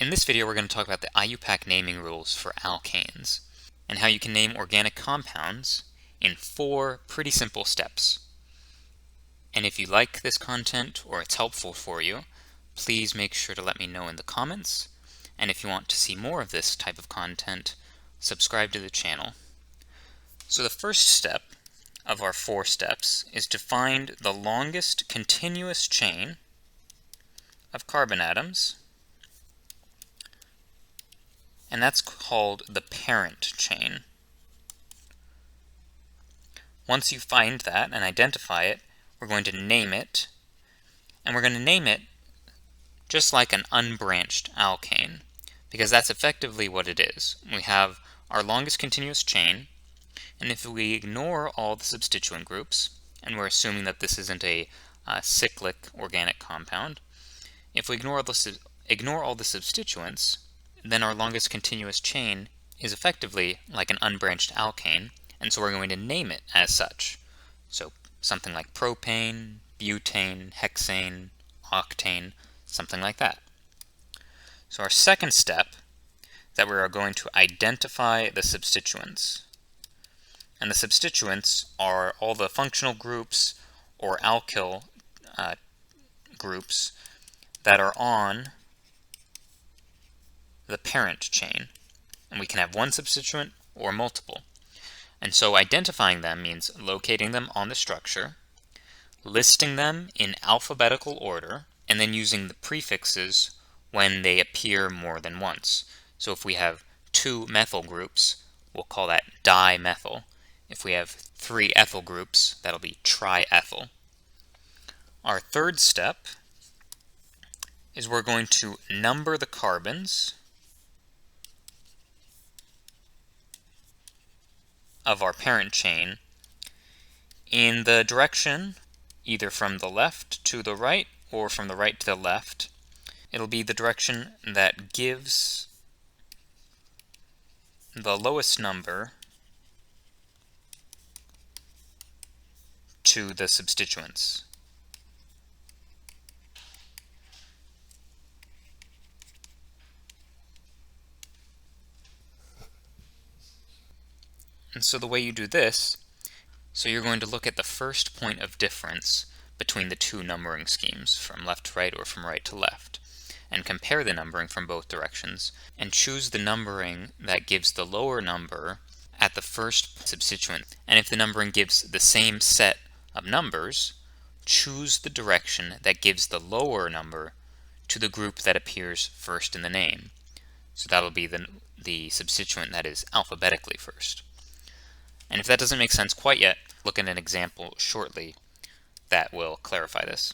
In this video, we're going to talk about the IUPAC naming rules for alkanes and how you can name organic compounds in 4 pretty simple steps. And if you like this content or it's helpful for you, please make sure to let me know in the comments. And if you want to see more of this type of content, subscribe to the channel. So the first step of our 4 steps is to find the longest continuous chain of carbon atoms, and that's called the parent chain. Once you find that and identify it, we're going to name it, and we're going to name it just like an unbranched alkane, because that's effectively what it is. We have our longest continuous chain, and if we ignore all the substituent groups, and we're assuming that this isn't a cyclic organic compound, if we ignore all the substituents, then our longest continuous chain is effectively like an unbranched alkane, and so we're going to name it as such. So something like propane, butane, hexane, octane, something like that. So our second step is that we are going to identify the substituents. And the substituents are all the functional groups or alkyl groups that are on the parent chain, and we can have one substituent or multiple. And so identifying them means locating them on the structure, listing them in alphabetical order, and then using the prefixes when they appear more than once. So if we have 2 methyl groups, we'll call that dimethyl. If we have 3 ethyl groups, that'll be triethyl. Our third step is we're going to number the carbons of our parent chain in the direction either from the left to the right or from the right to the left. It'll be the direction that gives the lowest number to the substituents. And so the way you do this, so you're going to look at the first point of difference between the 2 numbering schemes, from left to right or from right to left, and compare the numbering from both directions, and choose the numbering that gives the lower number at the first substituent. And if the numbering gives the same set of numbers, choose the direction that gives the lower number to the group that appears first in the name. So that'll be the substituent that is alphabetically first. And if that doesn't make sense quite yet, look at an example shortly that will clarify this.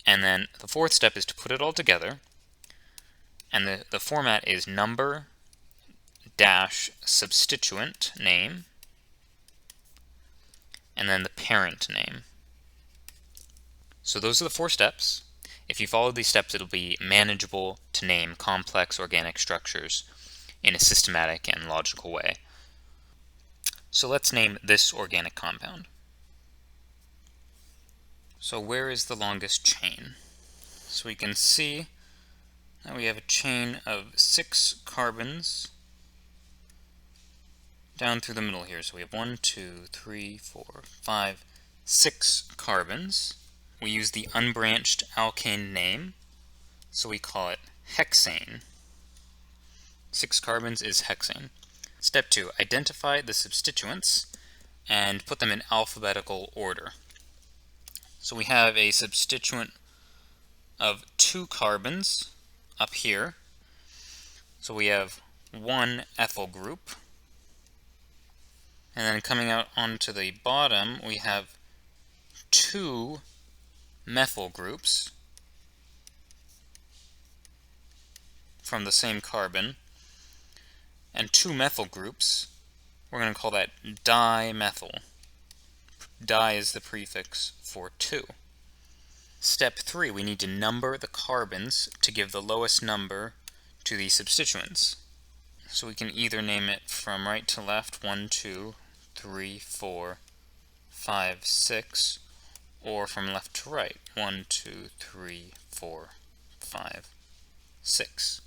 And then the fourth step is to put it all together, and the format is number dash substituent name, and then the parent name. So those are the 4 steps. If you follow these steps, it'll be manageable to name complex organic structures in a systematic and logical way. So let's name this organic compound. So where is the longest chain? So we can see that we have a chain of 6 carbons down through the middle here. So we have 1, 2, 3, 4, 5, 6 carbons. We use the unbranched alkane name, so we call it hexane. 6 carbons is hexane. Step 2, identify the substituents and put them in alphabetical order. So we have a substituent of 2 carbons up here. So we have 1 ethyl group. And then coming out onto the bottom, we have 2 methyl groups from the same carbon, and 2 methyl groups. We're going to call that dimethyl. Di is the prefix for 2. Step 3, we need to number the carbons to give the lowest number to the substituents. So we can either name it from right to left, 1, 2, 3, 4, 5, 6, or from left to right, 1, 2, 3, 4, 5, 6.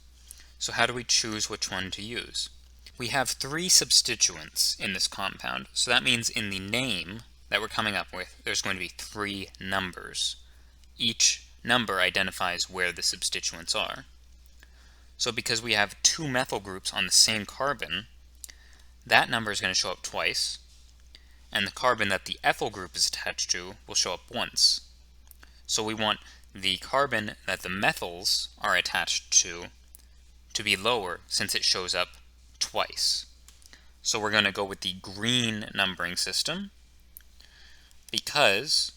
So how do we choose which one to use? We have 3 substituents in this compound, so that means in the name that we're coming up with, there's going to be 3 numbers. Each number identifies where the substituents are. So because we have 2 methyl groups on the same carbon, that number is going to show up twice, and the carbon that the ethyl group is attached to will show up once. So we want the carbon that the methyls are attached to be lower, since it shows up twice. So we're going to go with the green numbering system, because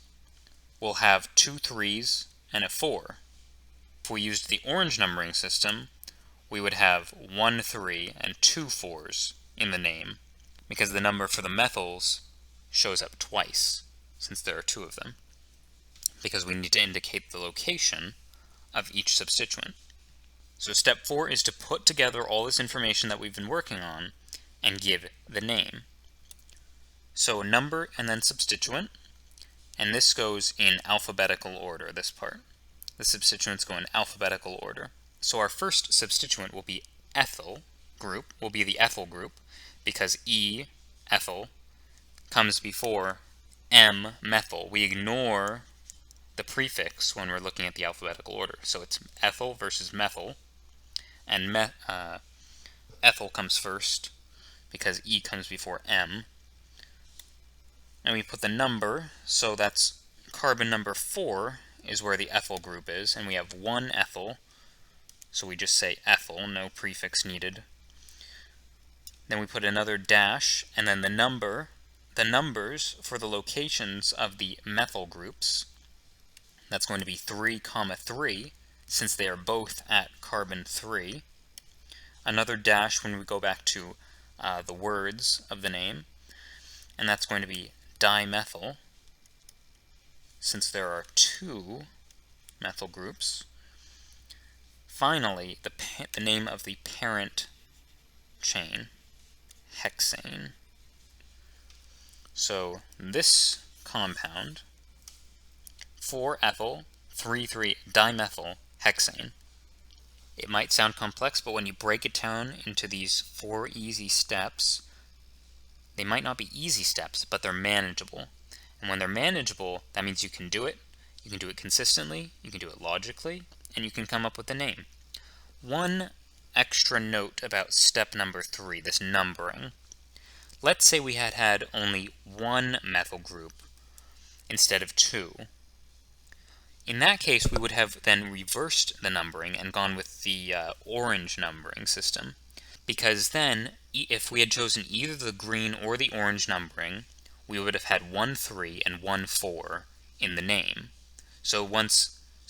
we'll have 2 3s and a 4. If we used the orange numbering system, we would have 1 3 and 2 4s in the name, because the number for the methyls shows up twice, since there are 2 of them, because we need to indicate the location of each substituent. So step 4 is to put together all this information that we've been working on and give the name. So number and then substituent, and this goes in alphabetical order, this part. The substituents go in alphabetical order. So our first substituent will be ethyl group, will be the ethyl group, because E, ethyl, comes before M, methyl. We ignore the prefix when we're looking at the alphabetical order. So it's ethyl versus methyl, and ethyl comes first because E comes before M. And we put the number, so that's carbon number 4 is where the ethyl group is, and we have 1 ethyl, so we just say ethyl, no prefix needed. Then we put another dash, and then the numbers for the locations of the methyl groups, that's going to be 3, 3, since they are both at carbon 3. Another dash when we go back to the words of the name, and that's going to be dimethyl, since there are 2 methyl groups. Finally, the name of the parent chain, hexane. So this compound, 4-ethyl, 3,3-dimethyl hexane. It might sound complex, but when you break it down into these 4 easy steps, they might not be easy steps, but they're manageable. And when they're manageable, that means you can do it consistently, you can do it logically, and you can come up with a name. One extra note about step number 3, this numbering. Let's say we had only 1 methyl group instead of 2. In that case, we would have then reversed the numbering and gone with the orange numbering system, because then, if we had chosen either the green or the orange numbering, we would have had 1 3 and 1 4 in the name. So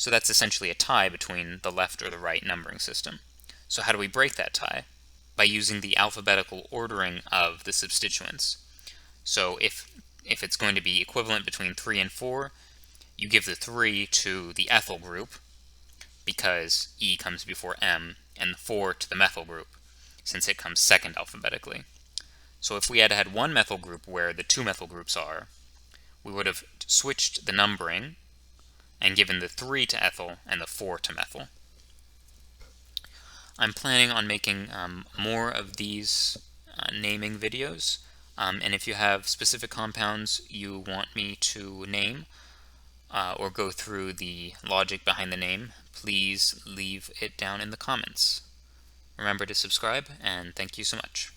that's essentially a tie between the left or the right numbering system. So how do we break that tie? By using the alphabetical ordering of the substituents. So if it's going to be equivalent between 3 and 4, you give the 3 to the ethyl group, because E comes before M, and the 4 to the methyl group, since it comes second alphabetically. So if we had 1 methyl group where the 2 methyl groups are, we would have switched the numbering and given the 3 to ethyl and the 4 to methyl. I'm planning on making more of these naming videos, and if you have specific compounds you want me to name or go through the logic behind the name, please leave it down in the comments. Remember to subscribe, and thank you so much.